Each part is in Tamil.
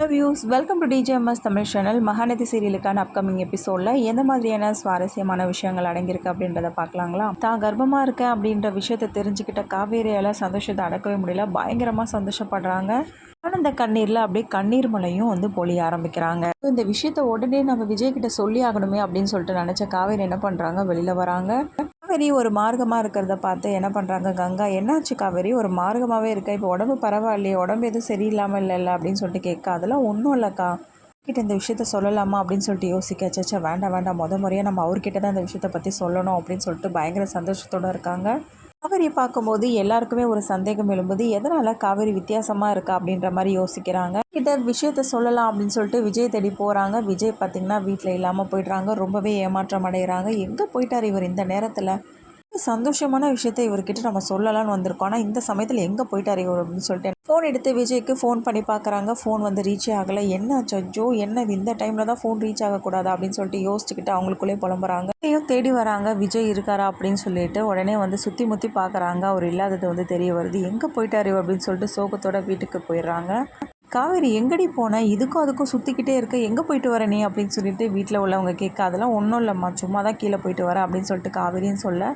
Views welcome to DJMS Tamil channel. Mahanadhi சீரியலுக்கான அப்கமிங் எபிசோடில் எந்த மாதிரியான சுவாரஸ்யமான விஷயங்கள் அடங்கியிருக்கு அப்படின்றத பார்க்கலாங்களா. தான் கர்ப்பமாக இருக்கேன் அப்படின்ற விஷயத்த தெரிஞ்சுக்கிட்ட காவேரியால் சந்தோஷத்தை அடக்கவே முடியல. பயங்கரமாக சந்தோஷப்படுறாங்க. ஆனந்த கண்ணீரில் அப்படியே கண்ணீர் மலையும் பொழிய ஆரம்பிக்கிறாங்க. இந்த விஷயத்த உடனே நம்ம விஜய் கிட்ட சொல்லி ஆகணுமே அப்படின்னு சொல்லிட்டு நினச்ச காவேரி என்ன பண்ணுறாங்க, வெளியில் வராங்க. காவேரி ஒரு மார்க்கமாக இருக்கிறத பார்த்து என்ன பண்ணுறாங்க, கங்கா என்னாச்சு காவேரி, ஒரு மார்க்கமாகவே இருக்க, இப்போ உடம்பு பரவாயில்லையே, உடம்பு எதுவும் சரியில்லாமல் இல்லைல்ல அப்படின்னு சொல்லிட்டு கேட்க, அதெல்லாம் ஒன்றும் இல்லைக்கா கிட்ட இந்த விஷயத்த சொல்லலாமா அப்படின்னு சொல்லிட்டு யோசிக்க, வேண்டாம் வேண்டாம், முறையாக நம்ம அவர்கிட்ட தான் இந்த விஷயத்தை பற்றி சொல்லணும் அப்படின்னு சொல்லிட்டு பயங்கர சந்தோஷத்தோடு இருக்காங்க. காவேரியை பார்க்கும்போது எல்லாருக்குமே ஒரு சந்தேகம் எழும்புது. எதனால் காவேரி வித்தியாசமாக இருக்கா அப்படின்ற மாதிரி யோசிக்கிறாங்க. கிட்ட விஷயத்த சொல்லலாம் அப்படின்னு சொல்லிட்டு விஜய் தேடி போகிறாங்க. விஜய் பார்த்திங்கன்னா வீட்டில் இல்லாமல் போய்ட்றாங்க. ரொம்பவே ஏமாற்றம் அடைகிறாங்க. எங்கே போயிட்டார் இவர் இந்த நேரத்தில்? சந்தோஷமான விஷயத்தை இவர்கிட்ட நம்ம சொல்லலாம்னு வந்திருக்கோம், ஆனால் இந்த சமயத்தில் எங்கே போயிட்டார் இவர் அப்படின்னு சொல்லிட்டு ஃபோன் எடுத்து விஜய்க்கு ஃபோன் பண்ணி பார்க்குறாங்க. ஃபோன் ரீச்சே ஆகலை. என்ன சஜ்ஜோ, என்ன இந்த டைமில் தான் ஃபோன் ரீச் ஆகக்கூடாது அப்படின்னு சொல்லிட்டு யோசிச்சுக்கிட்டு அவங்களுக்குள்ளே புலம்புறாங்க. தேடி வராங்க விஜய் இருக்காரா அப்படின்னு சொல்லிட்டு. உடனே சுற்றி முற்றி பார்க்குறாங்க. அவர் இல்லாதது தெரிய வருது. எங்கே போயிட்டார் இவர் அப்படின்னு சொல்லிட்டு சோகத்தோட வீட்டுக்கு போயிடுறாங்க. காவேரி எங்கடி போனேன், இதுக்கும் அதுக்கும் சுற்றிக்கிட்டே இருக்க, எங்கே போயிட்டு வர நீ அப்படின்னு சொல்லிட்டு வீட்டில் உள்ளவங்க கேட்க, அதெல்லாம் ஒன்றும் இல்லைம்மா, சும்மா தான் கீழே போயிட்டு வரேன் அப்படின்னு சொல்லிட்டு காவேரின்னு சொல்ல,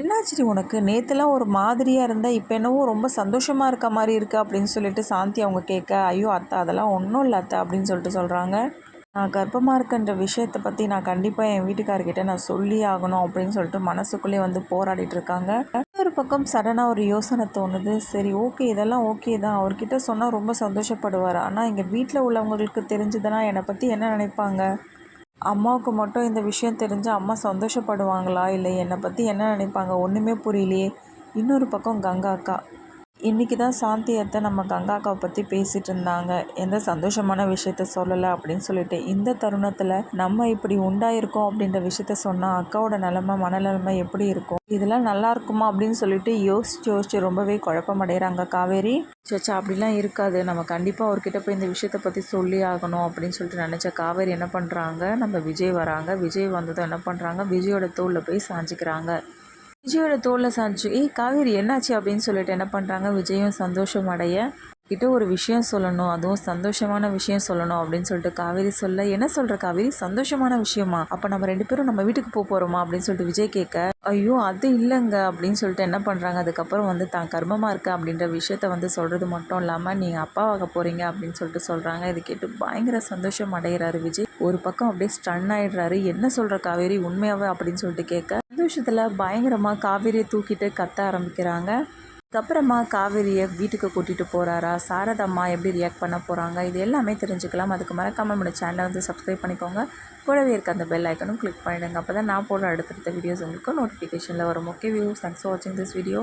என்னாச்சு உனக்கு, நேற்றுலாம் ஒரு மாதிரியாக இருந்தால் இப்போ என்னவோ ரொம்ப சந்தோஷமாக இருக்க மாதிரி இருக்குது அப்படின்னு சொல்லிட்டு சாந்தி அவங்க கேட்க, ஐயோ அத்தை அதெல்லாம் ஒன்றும் இல்லை அத்தை அப்படின்னு சொல்லிட்டு சொல்கிறாங்க. நான் கர்ப்பமாக இருக்கின்ற விஷயத்தை பற்றி நான் கண்டிப்பாக என் வீட்டுக்காரர்கிட்ட நான் சொல்லி ஆகணும் அப்படின்னு சொல்லிட்டு மனசுக்குள்ளே போராடிட்டு இருக்காங்க. ஒரு பக்கம் சடனாக ஒரு யோசனை தோணுது. சரி ஓகே, இதெல்லாம் ஓகே தான், அவர்கிட்ட சொன்னால் ரொம்ப சந்தோஷப்படுவார். ஆனால் எங்கள் வீட்டில் உள்ளவங்களுக்கு தெரிஞ்சதுன்னா என்னை பற்றி என்ன நினைப்பாங்க, அம்மாவுக்கு மட்டும் இந்த விஷயம் தெரிஞ்சால் அம்மா சந்தோஷப்படுவாங்களா, இல்லை என்னை பற்றி என்ன நினைப்பாங்க, ஒன்றுமே புரியலையே. இன்னொரு பக்கம் கங்கா அக்கா, இன்றைக்கி தான் சாந்தி அத்தை நம்ம கங்கா அக்காவை பற்றி பேசிகிட்டு இருந்தாங்க, எந்த சந்தோஷமான விஷயத்த சொல்லலை அப்படின்னு சொல்லிட்டு. இந்த தருணத்தில் நம்ம இப்படி உண்டாயிருக்கோம் அப்படின்ற விஷயத்த சொன்னால் அக்காவோட மனநிலைமை எப்படி இருக்கும், இதெல்லாம் நல்லா இருக்குமா அப்படின்னு சொல்லிட்டு யோசிச்சு ரொம்பவே குழப்பமடைகிறாங்க காவேரி. சச்சா அப்படிலாம் இருக்காது, நம்ம கண்டிப்பாக அவர்கிட்ட போய் இந்த விஷயத்தை பற்றி சொல்லி ஆகணும் அப்படின்னு சொல்லிட்டு நினச்ச காவேரி என்ன பண்ணுறாங்க, நம்ம விஜய் வராங்க. விஜய் வந்ததும் என்ன பண்ணுறாங்க, விஜயோட தோளில் போய் சாஞ்சிக்கிறாங்க. விஜயோட தோளில் சாஞ்சு, காவேரி என்னாச்சு அப்படின்னு சொல்லிட்டு என்ன பண்ணுறாங்க, விஜயும் சந்தோஷம் அடைய, கிட்ட ஒரு விஷயம் சொல்லணும், அதுவும் சந்தோஷமான விஷயம் சொல்லணும் அப்படின்னு சொல்லிட்டு காவேரி சொல்ல, என்ன சொல்கிற காவேரி, சந்தோஷமான விஷயமா, அப்போ நம்ம 2 பேரும் நம்ம வீட்டுக்கு போகிறோமா அப்படின்னு சொல்லிட்டு விஜய் கேட்க, ஐயோ அது இல்லைங்க அப்படின்னு சொல்லிட்டு என்ன பண்ணுறாங்க, அதுக்கப்புறம் தான் கர்மமாக இருக்க அப்படின்ற விஷயத்த சொல்கிறது மட்டும் இல்லாமல் நீங்கள் அப்பாவாக போகிறீங்க அப்படின்னு சொல்லிட்டு சொல்கிறாங்க. இது கேட்டு பயங்கர சந்தோஷம் அடைகிறாரு விஜய். ஒரு பக்கம் அப்படியே ஸ்டன் ஆகிடுறாரு. என்ன சொல்கிற காவேரி, உண்மையாவே அப்படின்னு சொல்லிட்டு கேட்க, சந்தோஷத்தில் பயங்கரமாக காவேரியை தூக்கிட்டு கத்த ஆரம்பிக்கிறாங்க. அதுக்கப்புறமா காவேரியை வீட்டுக்கு கூட்டிகிட்டு போகிறாரா, சாரதம்மா எப்படி ரியாக்ட் பண்ண போகிறாங்க, இது எல்லாமே தெரிஞ்சுக்கலாம். அதுக்கு மறக்காமல் நம்மளோட சேனலை சப்ஸ்கிரைப் பண்ணிக்கோங்க. கூடவே இருக்க அந்த பெல் ஐக்கனும் கிளிக் பண்ணிவிடுங்க. அப்போ தான் நான் போடுற அடுத்தடுத்த வீடியோஸ் உங்களுக்கு நோட்டிஃபிகேஷனில் வரும். ஓகே வியூஸ், தேங்க்ஸ் ஃபார் வாட்சிங் திஸ் வீடியோ.